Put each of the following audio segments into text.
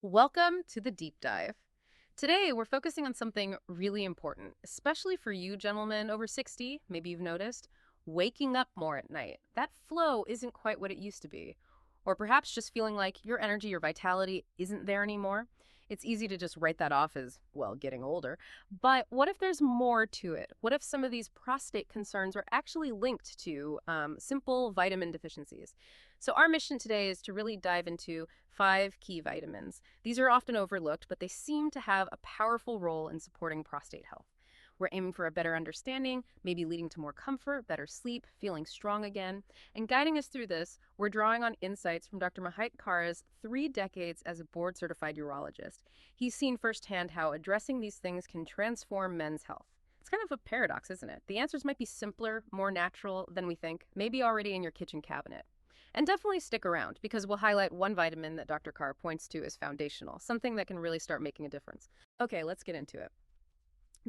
Welcome to the deep dive. Today, we're focusing on something really important, especially for you gentlemen over 60, maybe you've noticed, waking up more at night. That flow isn't quite what it used to be. Or perhaps just feeling like your energy, your vitality isn't there anymore. It's easy to just write that off as, well, getting older. But what if there's more to it? What if some of these prostate concerns are actually linked to simple vitamin deficiencies? So our mission today is to really dive into 5 key vitamins. These are often overlooked, but they seem to have a powerful role in supporting prostate health. We're aiming for a better understanding, maybe leading to more comfort, better sleep, feeling strong again. And guiding us through this, we're drawing on insights from Dr. Mohit Khera's 3 decades as a board-certified urologist. He's seen firsthand how addressing these things can transform men's health. It's kind of a paradox, isn't it? The answers might be simpler, more natural than we think, maybe already in your kitchen cabinet. And definitely stick around because we'll highlight one vitamin that Dr. Khera points to as foundational, something that can really start making a difference. Okay, let's get into it.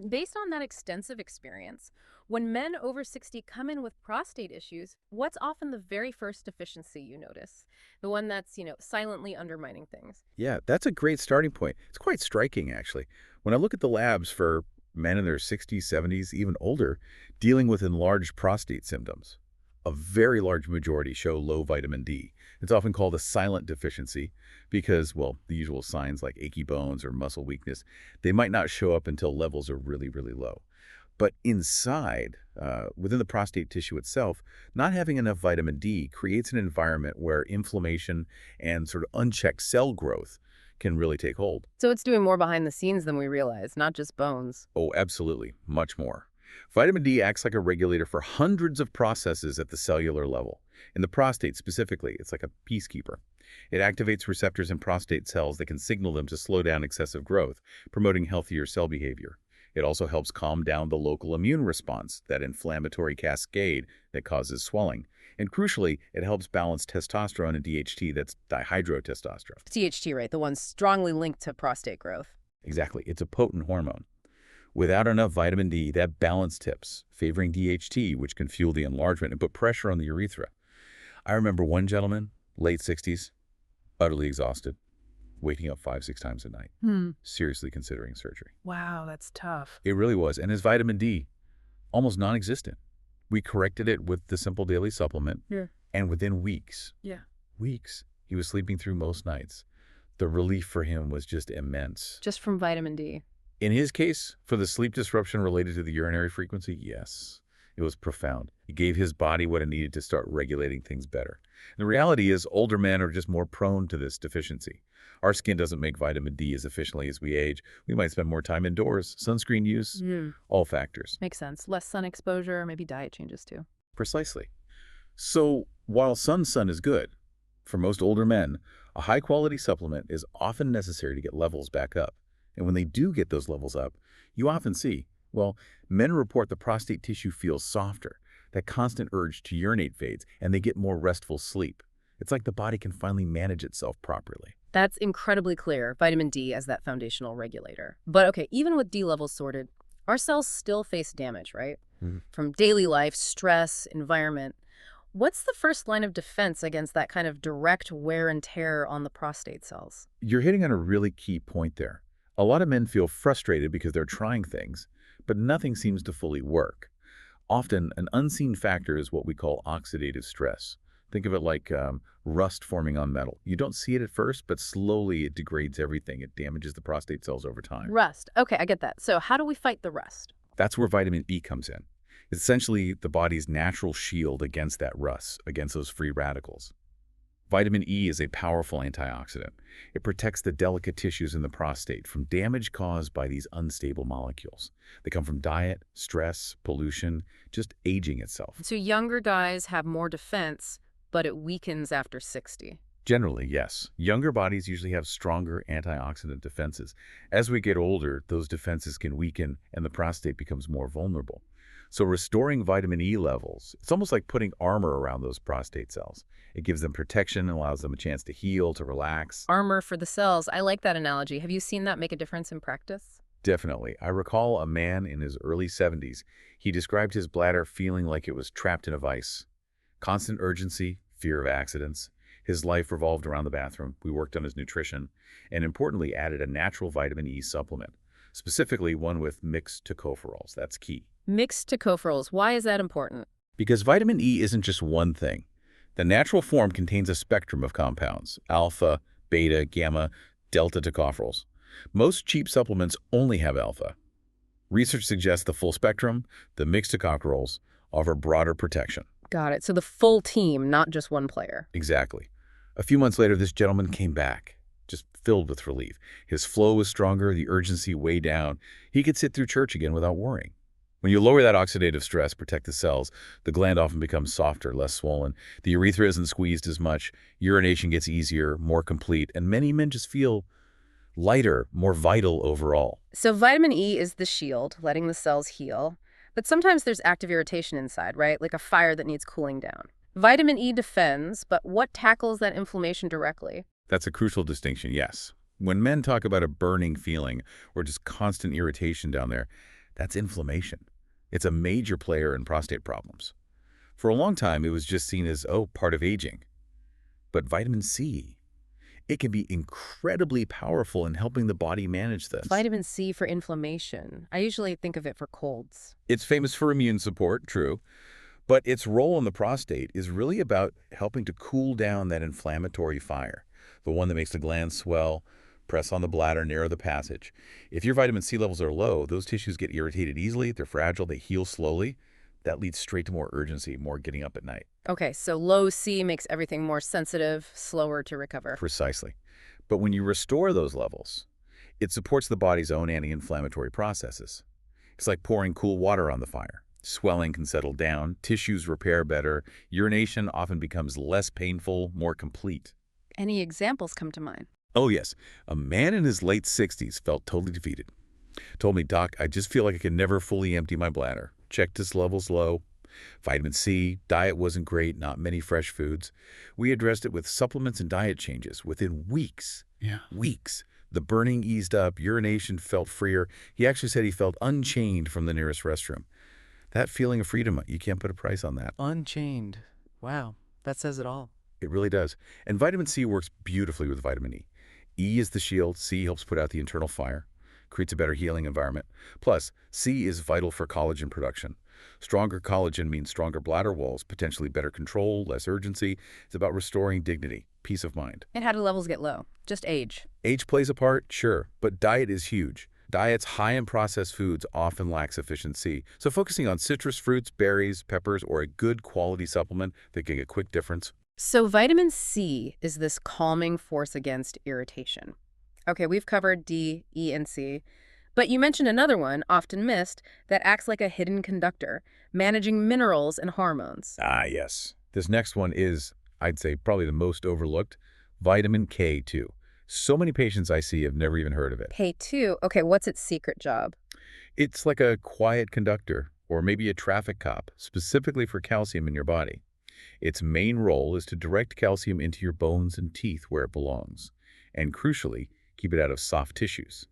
Based on that extensive experience, when men over 60 come in with prostate issues, what's often the very first deficiency you notice? The one that's, silently undermining things. Yeah, that's a great starting point. It's quite striking, actually. When I look at the labs for men in their 60s, 70s, even older, dealing with enlarged prostate symptoms, a very large majority show low vitamin D. It's often called a silent deficiency because, well, the usual signs like achy bones or muscle weakness, they might not show up until levels are really, really low. But inside, within the prostate tissue itself, not having enough vitamin D creates an environment where inflammation and sort of unchecked cell growth can really take hold. So it's doing more behind the scenes than we realize, not just bones. Oh, absolutely. Much more. Vitamin D acts like a regulator for hundreds of processes at the cellular level. In the prostate specifically, it's like a peacekeeper. It activates receptors in prostate cells that can signal them to slow down excessive growth, promoting healthier cell behavior. It also helps calm down the local immune response, that inflammatory cascade that causes swelling. And crucially, it helps balance testosterone and DHT, that's dihydrotestosterone. THT, right? The one strongly linked to prostate growth. Exactly. It's a potent hormone. Without enough vitamin D, that balance tips, favoring DHT, which can fuel the enlargement and put pressure on the urethra. I remember one gentleman, late 60s, utterly exhausted, waking up 5, 6 times a night, seriously considering surgery. Wow, that's tough. It really was. And his vitamin D, almost non-existent. We corrected it with the simple daily supplement, and within weeks, he was sleeping through most nights. The relief for him was just immense. Just from vitamin D. In his case, for the sleep disruption related to the urinary frequency, yes, it was profound. It gave his body what it needed to start regulating things better. The reality is older men are just more prone to this deficiency. Our skin doesn't make vitamin D as efficiently as we age. We might spend more time indoors, sunscreen use, all factors. Makes sense. Less sun exposure, maybe diet changes too. Precisely. So while sun is good, for most older men, a high-quality supplement is often necessary to get levels back up. And when they do get those levels up, you often see, well, men report the prostate tissue feels softer, that constant urge to urinate fades, and they get more restful sleep. It's like the body can finally manage itself properly. That's incredibly clear, vitamin D as that foundational regulator. But okay, even with D levels sorted, our cells still face damage, right? From daily life, stress, environment. What's the first line of defense against that kind of direct wear and tear on the prostate cells? You're hitting on a really key point there. A lot of men feel frustrated because they're trying things, but nothing seems to fully work. Often, an unseen factor is what we call oxidative stress. Think of it like rust forming on metal. You don't see it at first, but slowly it degrades everything. It damages the prostate cells over time. Rust. Okay, I get that. So how do we fight the rust? That's where vitamin E comes in. It's essentially the body's natural shield against that rust, against those free radicals. Vitamin E is a powerful antioxidant. It protects the delicate tissues in the prostate from damage caused by these unstable molecules. They come from diet, stress, pollution, just aging itself. So younger guys have more defense, but it weakens after 60. Generally, yes. Younger bodies usually have stronger antioxidant defenses. As we get older, those defenses can weaken and the prostate becomes more vulnerable. So restoring vitamin E levels, it's almost like putting armor around those prostate cells. It gives them protection, allows them a chance to heal, to relax. Armor for the cells. I like that analogy. Have you seen that make a difference in practice? Definitely. I recall a man in his early 70s. He described his bladder feeling like it was trapped in a vice. Constant urgency, fear of accidents. His life revolved around the bathroom. We worked on his nutrition and, importantly, added a natural vitamin E supplement, specifically one with mixed tocopherols. That's key. Mixed tocopherols. Why is that important? Because vitamin E isn't just one thing. The natural form contains a spectrum of compounds, alpha, beta, gamma, delta tocopherols. Most cheap supplements only have alpha. Research suggests the full spectrum, the mixed tocopherols, offer broader protection. Got it. So the full team, not just one player. Exactly. A few months later, this gentleman came back, just filled with relief. His flow was stronger, the urgency way down. He could sit through church again without worrying. When you lower that oxidative stress, protect the cells, the gland often becomes softer, less swollen. The urethra isn't squeezed as much. Urination gets easier, more complete, and many men just feel lighter, more vital overall. So vitamin E is the shield, letting the cells heal. But sometimes there's active irritation inside, right? Like a fire that needs cooling down. Vitamin E defends, but what tackles that inflammation directly? That's a crucial distinction, yes. When men talk about a burning feeling or just constant irritation down there, that's inflammation. It's a major player in prostate problems. For a long time, it was just seen as, oh, part of aging. But vitamin C, it can be incredibly powerful in helping the body manage this. Vitamin C for inflammation. I usually think of it for colds. It's famous for immune support, true, but its role in the prostate is really about helping to cool down that inflammatory fire, the one that makes the glands swell, press on the bladder, narrow the passage. If your vitamin C levels are low, those tissues get irritated easily, they're fragile, they heal slowly. That leads straight to more urgency, more getting up at night. Okay, so low C makes everything more sensitive, slower to recover. Precisely. But when you restore those levels, it supports the body's own anti-inflammatory processes. It's like pouring cool water on the fire. Swelling can settle down, tissues repair better, urination often becomes less painful, more complete. Any examples come to mind? Oh yes, a man in his late 60s felt totally defeated. Told me, "Doc, I just feel like I can never fully empty my bladder. Checked his levels low. Vitamin C, diet wasn't great, not many fresh foods. We addressed it with supplements and diet changes within weeks. Yeah. Weeks. The burning eased up, urination felt freer. He actually said he felt unchained from the nearest restroom. That feeling of freedom, you can't put a price on that. Unchained. Wow, that says it all. It really does. And vitamin C works beautifully with vitamin E. E is the shield. C helps put out the internal fire, creates a better healing environment. Plus, C is vital for collagen production. Stronger collagen means stronger bladder walls, potentially better control, less urgency. It's about restoring dignity, peace of mind. And how do levels get low? Just age. Age plays a part, sure, but diet is huge. Diets high in processed foods often lack sufficient C. So focusing on citrus fruits, berries, peppers, or a good quality supplement that can get a quick difference. So vitamin C is this calming force against irritation. Okay, we've covered D, E, and C. But you mentioned another one, often missed, that acts like a hidden conductor, managing minerals and hormones. Ah, yes. This next one is, I'd say, probably the most overlooked, vitamin K2. So many patients I see have never even heard of it. K2, okay, what's its secret job? It's like a quiet conductor, or maybe a traffic cop, specifically for calcium in your body. Its main role is to direct calcium into your bones and teeth where it belongs, and crucially, keep it out of soft tissues.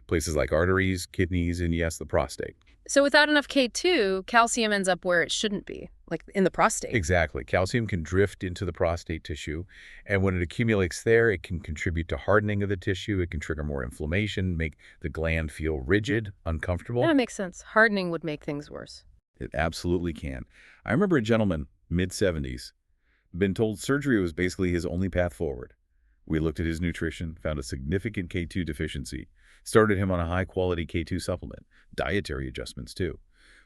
Places like arteries, kidneys, and yes, the prostate. So without enough K2, calcium ends up where it shouldn't be, like in the prostate. Exactly. Calcium can drift into the prostate tissue, and when it accumulates there, it can contribute to hardening of the tissue. It can trigger more inflammation, make the gland feel rigid, uncomfortable. That makes sense. Hardening would make things worse. It absolutely can. I remember a gentleman, mid-70s, been told surgery was basically his only path forward. We looked at his nutrition, found a significant K2 deficiency, started him on a high-quality K2 supplement, dietary adjustments too.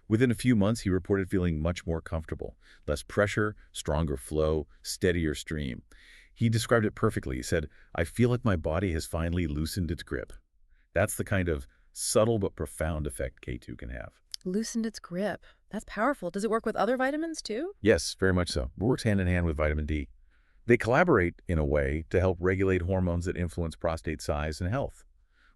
Within a few months, he reported feeling much more comfortable, less pressure, stronger flow, steadier stream. He described it perfectly. He said, "I feel like my body has finally loosened its grip." That's the kind of subtle but profound effect K2 can have. Loosened its grip. That's powerful. Does it work with other vitamins too? Yes, very much so. It works hand in hand with vitamin D. They collaborate in a way to help regulate hormones that influence prostate size and health.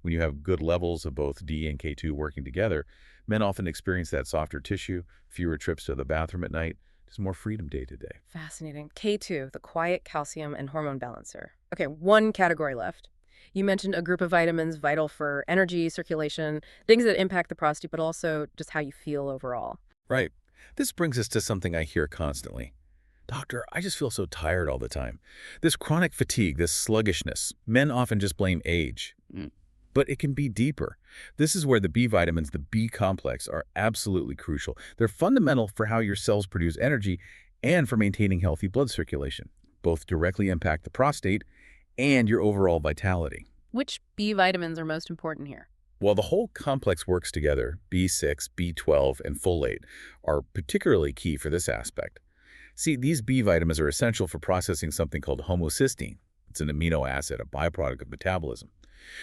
When you have good levels of both D and K2 working together, men often experience that softer tissue, fewer trips to the bathroom at night, just more freedom day to day. Fascinating. K2, the quiet calcium and hormone balancer. Okay, one category left. You mentioned a group of vitamins vital for energy, circulation, things that impact the prostate, but also just how you feel overall. Right. This brings us to something I hear constantly. Doctor, I just feel so tired all the time. This chronic fatigue, this sluggishness, men often just blame age. Mm. But it can be deeper. This is where the B vitamins, the B complex, are absolutely crucial. They're fundamental for how your cells produce energy and for maintaining healthy blood circulation. Both directly impact the prostate and your overall vitality. Which B vitamins are most important here? While the whole complex works together, B6, B12, and folate are particularly key for this aspect. See, these B vitamins are essential for processing something called homocysteine. It's an amino acid, a byproduct of metabolism.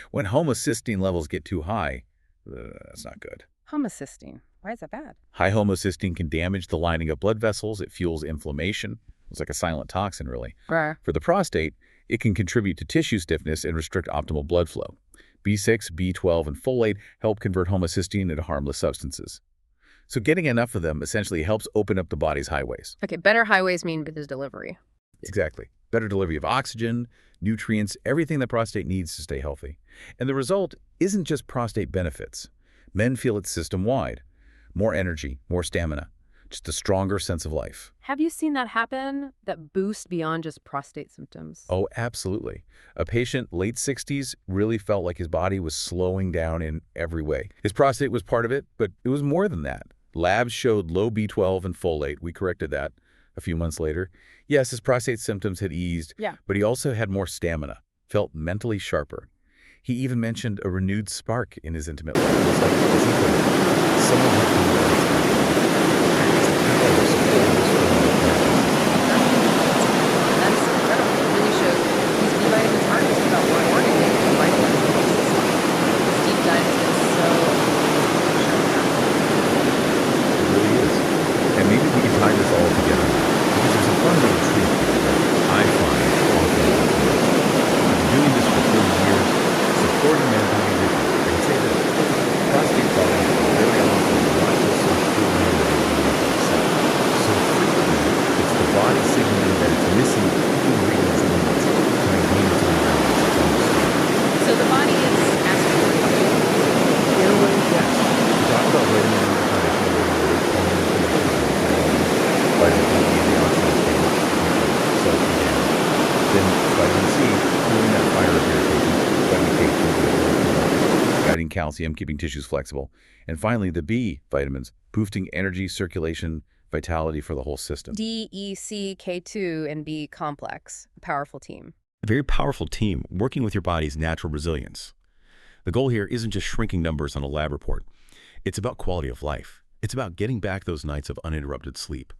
When homocysteine levels get too high, that's not good. Homocysteine. Why is that bad? High homocysteine can damage the lining of blood vessels. It fuels inflammation. It's like a silent toxin, really. Bruh. For the prostate, it can contribute to tissue stiffness and restrict optimal blood flow. B6, B12, and folate help convert homocysteine into harmless substances. So getting enough of them essentially helps open up the body's highways. Okay, better highways mean better delivery. Exactly. Better delivery of oxygen, nutrients, everything the prostate needs to stay healthy. And the result isn't just prostate benefits. Men feel it system-wide. More energy, more stamina, just a stronger sense of life. Have you seen that happen? That boost beyond just prostate symptoms? Oh, absolutely. A patient, late 60s, really felt like his body was slowing down in every way. His prostate was part of it, but it was more than that. Labs showed low B12 and folate. We corrected that a few months later. Yes, his prostate symptoms had eased, Yeah. but he also had more stamina, felt mentally sharper. He even mentioned a renewed spark in his intimate life. It's like, as he put it, someone had come to That's incredible. It really shows these B vitamins aren't just about one organ, they're vital in the whole system. This deep dive has been so It really is. And maybe we can tie this all together because there's a fundamental truth here that I find often overlooked. I've been doing this for 30 years, supporting men who need it. I can say this, prostate problems are very often not just some poor man that is doing himself. So frequently, it's the body signaling that it's missing key ingredients it needs to maintain its own balance, its own state. So the body is asking for help. In a way, yes. We talk about vitamin D deficiency, hormone inflammation, vitamin D and the oxidant state, cells be damaged. Then vitamin C, cooling that fire of irritation, vitamin K2, guiding calcium, keeping tissues flexible. And finally, the B vitamins, boosting energy, circulation, vitality for the whole system. D, E, C, K2, and B complex. A powerful team. A very powerful team working with your body's natural resilience. The goal here isn't just shrinking numbers on a lab report. It's about quality of life. It's about getting back those nights of uninterrupted sleep.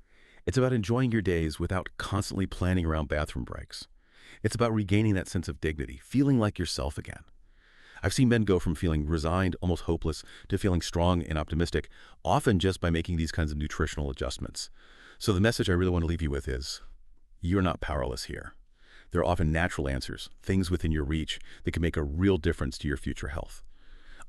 It's about enjoying your days without constantly planning around bathroom breaks. It's about regaining that sense of dignity, feeling like yourself again. I've seen men go from feeling resigned, almost hopeless, to feeling strong and optimistic, often just by making these kinds of nutritional adjustments. So the message I really want to leave you with is, you're not powerless here. There are often natural answers, things within your reach that can make a real difference to your future health.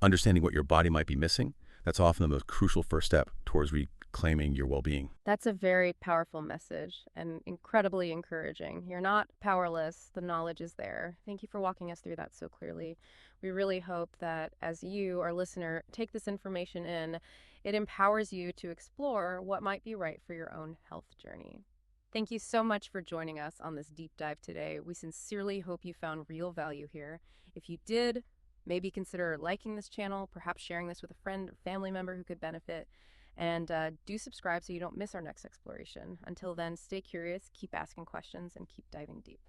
Understanding what your body might be missing, that's often the most crucial first step towards reclaiming your well-being. That's a very powerful message and incredibly encouraging. You're not powerless. The knowledge is there. Thank you for walking us through that so clearly. We really hope that as you, our listener, take this information in, it empowers you to explore what might be right for your own health journey. Thank you so much for joining us on this deep dive today. We sincerely hope you found real value here. If you did, maybe consider liking this channel, perhaps sharing this with a friend or family member who could benefit. And do subscribe so you don't miss our next exploration. Until then, stay curious, keep asking questions, and keep diving deep.